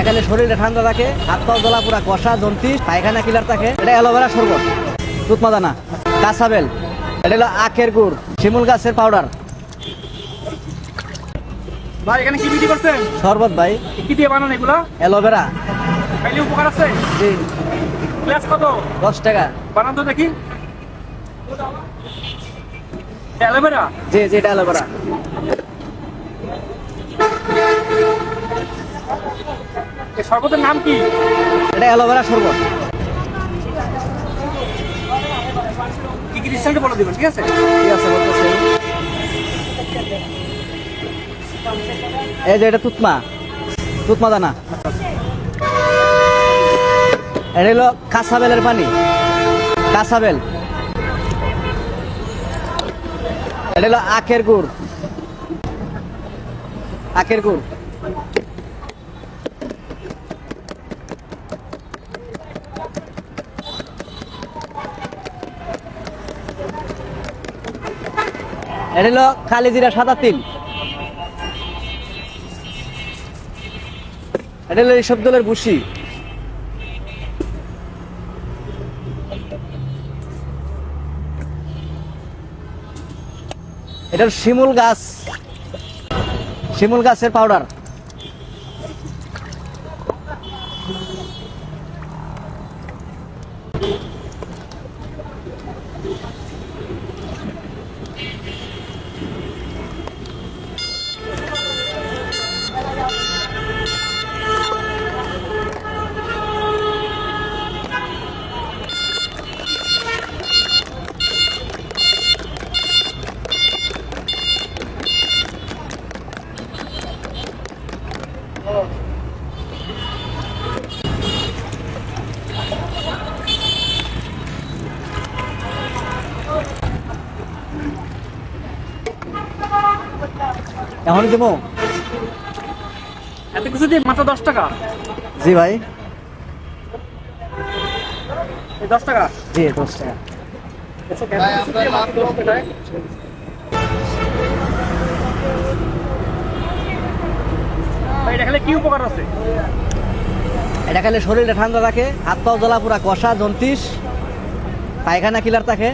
খেলে শরীরে ঠান্ডা থাকে, হাত পা জ্বলা পুরা কষা জন্তিস, পায়খানা ক্লিয়ার থাকে। এটা অ্যালোভেরা শরবত, দুধ মাদানা, কাঁচাবেল, এটা হলো আখের গুড়, শিমুল গাছের পাউডার। ভাই এখানে কি বিক্রি করছেন? শরবত ভাই। কি দিয়ে বানান এগুলো? অ্যালোভেরা। খাইলে উপকার আছে? জি। গ্লাস কত? 10 টাকা। বানান তো দেখি। অ্যালোভেরা? জি জি, এটা অ্যালোভেরা। এই শরবতের নাম কি? এটা অ্যালোভেরা শরবত। কি কি রিসেন্ট বলে দিবেন, ঠিক আছে? ঠিক আছে, বলতেছি। এই যে এটা তুতমা, তুতমা দানা। এটা হলো কাঁচাবেলের পানি, কাঁচাবেল। এটা হলো আখের গুড়, আখের গুড়। এটা হলো কালি জিরা সাদা তিল। এটা হলো এইসব দলের ভুসি। এটা শিমুল গাছ, শিমুল গাছের পাউডার। এখন দেবো। এত কিছু দিয়ে মাত্র 10 টাকা? জি ভাই। এই 10 টাকা? জি 10 টাকা। ভাই আপনার মাত্র 10 টাকায়। ভাই এটা খেলে কি উপকার আছে? এটা খেলে শরীরে ঠান্ডা থাকে, হাত পা জ্বলা পুরা কষা জন্তিস, পায়খানা ক্লিয়ার থাকে।